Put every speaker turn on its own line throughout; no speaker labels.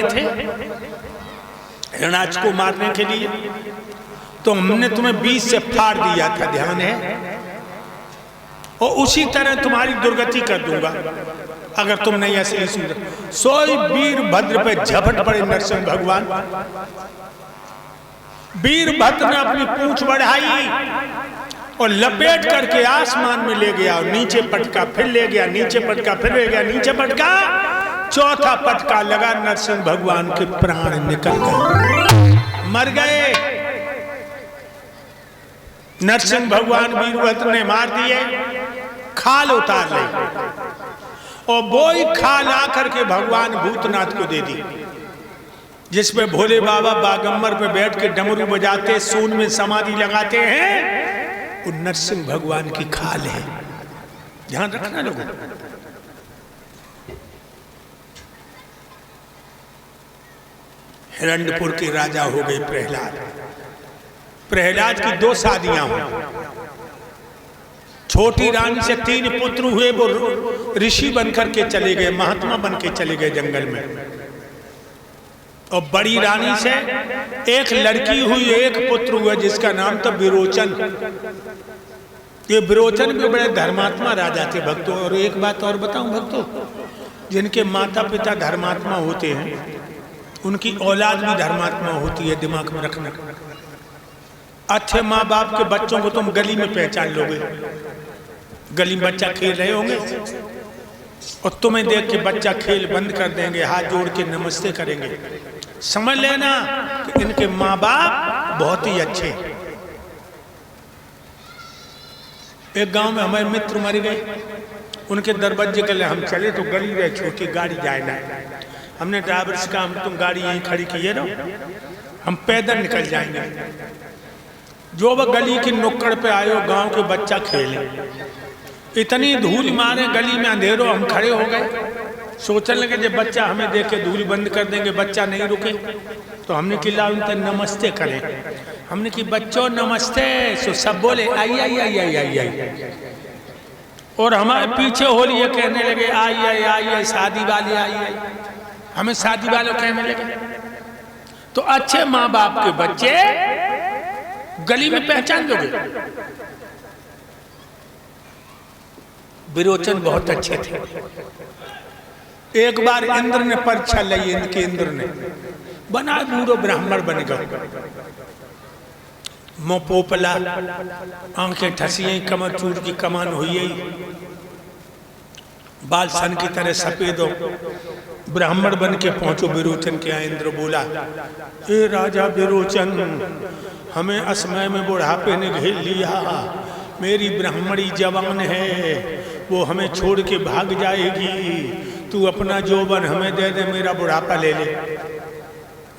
थे हिरणाक्ष को मारने के लिए, तो हमने तुम्हें बीच से फाड़ दिया था, ध्यान है? और उसी तरह तुम्हारी दुर्गति कर दूंगा अगर तुम नहीं असली सुंदर। सोई वीरभद्र पे झपट पड़े नरसिंह भगवान। वीरभद्र ने अपनी पूंछ बढ़ाई और लपेट करके आसमान में ले गया, और नीचे पटका, फिर ले गया, नीचे पटका, फिर ले गया, नीचे पटका। चौथा पटका लगा, नरसिंह भगवान के प्राण निकल गए, मर गए। नरसिंह भगवान वीरभद्र ने मार दिए, खाल उतार ली, और वो ही खाल आकर के भगवान भूतनाथ को दे दी, जिसपे भोले बाबा बागंबर पे बैठ के डमरू बजाते, सून में समाधि लगाते हैं, वो नरसिंह भगवान की खाल है। ध्यान रखना लोगों। हिरण्यपुर के राजा हो गए प्रहलाद। प्रहलाद की 2 शादियां हुई। छोटी रानी से 3 पुत्र हुए, वो ऋषि बनकर के चले गए, महात्मा बन के चले गए जंगल में। और बड़ी रानी से एक लड़की हुई, एक पुत्र हुआ जिसका नाम था विरोचन। ये विरोचन भी बड़े धर्मात्मा राजा थे भक्तों। और एक बात और बताऊं भक्तों, जिनके माता पिता धर्मात्मा होते हैं उनकी औलाद भी धर्मात्मा होती है, दिमाग में रखना। अच्छे माँ बाप के बच्चों को तुम गली में पहचान लोगे। गली में बच्चा खेल रहे होंगे और तुम्हें देख के बच्चा खेल बंद कर देंगे, हाथ जोड़ के नमस्ते करेंगे। समझ लेना कि इनके माँ बाप बहुत ही अच्छे। एक गांव में हमारे मित्र मर गए, उनके दरवाजे के लिए हम चले तो गली में छोटी गाड़ी जाए ना। हमने ड्राइवर से कहा, तुम गाड़ी यहीं खड़ी किए रहो, हम पैदल निकल जाएंगे। जो वह गली की नुक्कड़ पे आयो, गांव के बच्चा खेले, इतनी धूल मारे गली में, अंधेरों हम खड़े हो गए। सोचने लगे जब बच्चा हमें देख के धूल बंद कर देंगे, बच्चा नहीं रुके, तो हमने किला उनसे नमस्ते करें। हमने कि बच्चों नमस्ते, सो सब बोले आई आई आई आई आई आई। और हमारे पीछे हो लिए कहने लगे आई आई आई आई, शादी वाले आई आई, हमें शादी वाले कहने लगे। तो अच्छे माँ बाप के बच्चे गली में पहचान दोगे। विरोचन बहुत अच्छे थे। एक बार इंद्र ने परीक्षा ली, इनके इंद्र ने बना बूढ़ो ब्राह्मण बन गए, मुंह पोपला, आंखें ठसी, कमर चूर की कमान हुई, बाल सन की तरह सफेद हो, ब्राह्मण बन के पहुंचो विरोचन के यहाँ। इंद्र बोला, ए राजा विरोचन, हमें असमय में बुढ़ापे ने घेर लिया, मेरी ब्राह्मणी जवान है, वो हमें छोड़ के भाग जाएगी, तू अपना जोबन हमें दे दे, मेरा बुढ़ापा ले ले।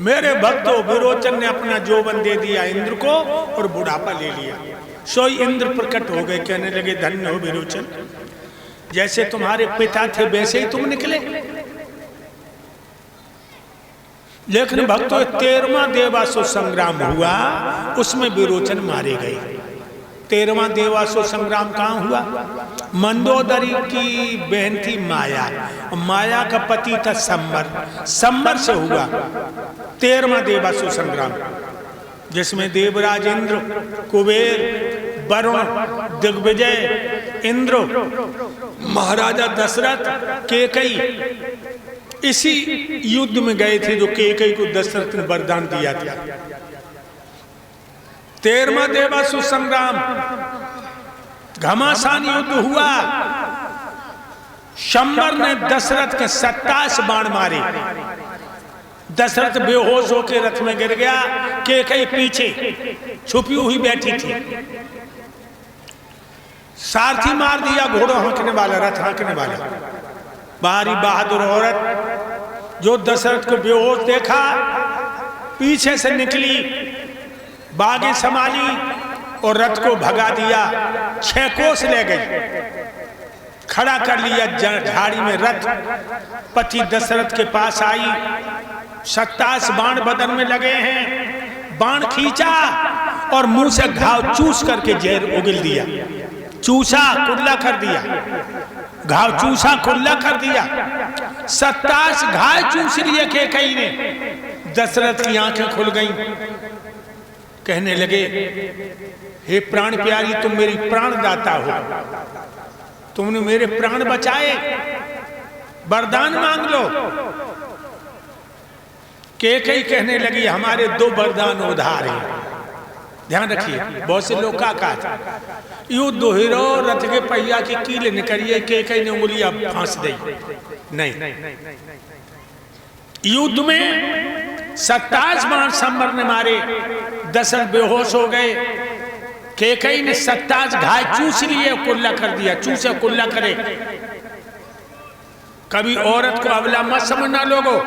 मेरे भक्तों, विरोचन ने अपना जोबन दे दिया इंद्र को और बुढ़ापा ले लिया। सोई इंद्र प्रकट हो गए, कहने लगे धन्य हो विरोचन, जैसे तुम्हारे पिता थे वैसे ही तुम निकले। लेकिन भक्तों, 13वां देवासुर संग्राम हुआ, उसमें विरोचन मारे गए। 13वां देवासुर संग्राम कहाँ हुआ? मंदोदरी की बहन थी माया, माया का पति था संबर, संबर से हुआ 13वां देवासुर संग्राम, जिसमें देवराज इंद्र, कुबेर, वरुण, दिग्विजय, इंद्र, महाराजा दशरथ, केकई इसी युद्ध में गए थे, जो केकई को दशरथ ने वरदान दिया था। 13वां देवासुर संग्राम, घमासान युद्ध हुआ। शंबर ने दशरथ के 27 बाण मारे, दशरथ बेहोश होकर रथ में गिर गया, केकई पीछे छुपी हुई बैठी थी। सारथी मार दिया, घोड़ो हाँकने वाला, रथ हाँकने वाला। बाहरी बहादुर औरत जो दशरथ को बेहोश देखा, पीछे से निकली, बागे संभाली और रथ को भगा दिया, 6 कोस ले गई, खड़ा कर लिया झाड़ी में रथ। पति दशरथ के पास आई, 27 बाण बदन में लगे हैं, बाण खींचा और मुंह से घाव चूस करके जहर उगल दिया, चूसा कुल्ला कर दिया, घाव चूसा कुल्ला कर दिया। 27 घाय चूस लिए कैकई ने। दशरथ की आंखें खुल गईं, कहने लगे हे प्राण प्यारी, तुम मेरी प्राणदाता हो, तुमने मेरे प्राण बचाए, वरदान मांग लो। कैकई कहने लगी हमारे 2 वरदान उधार हैं। ध्यान रखिए, बहुत से लोग का कहा यू दोहरो रथ के पहिया की कील निकलिए, कैकई ने उंगलियां फांस दी। नहीं, युद्ध में 27 बाण संबर ने मारे, दशरथ बेहोश हो गए। कैकई ने 27 घाय चूस लिए, कुल्ला कर दिया। चूसे कुल्ला करे। कभी औरत को अबला मत समझना लोगों।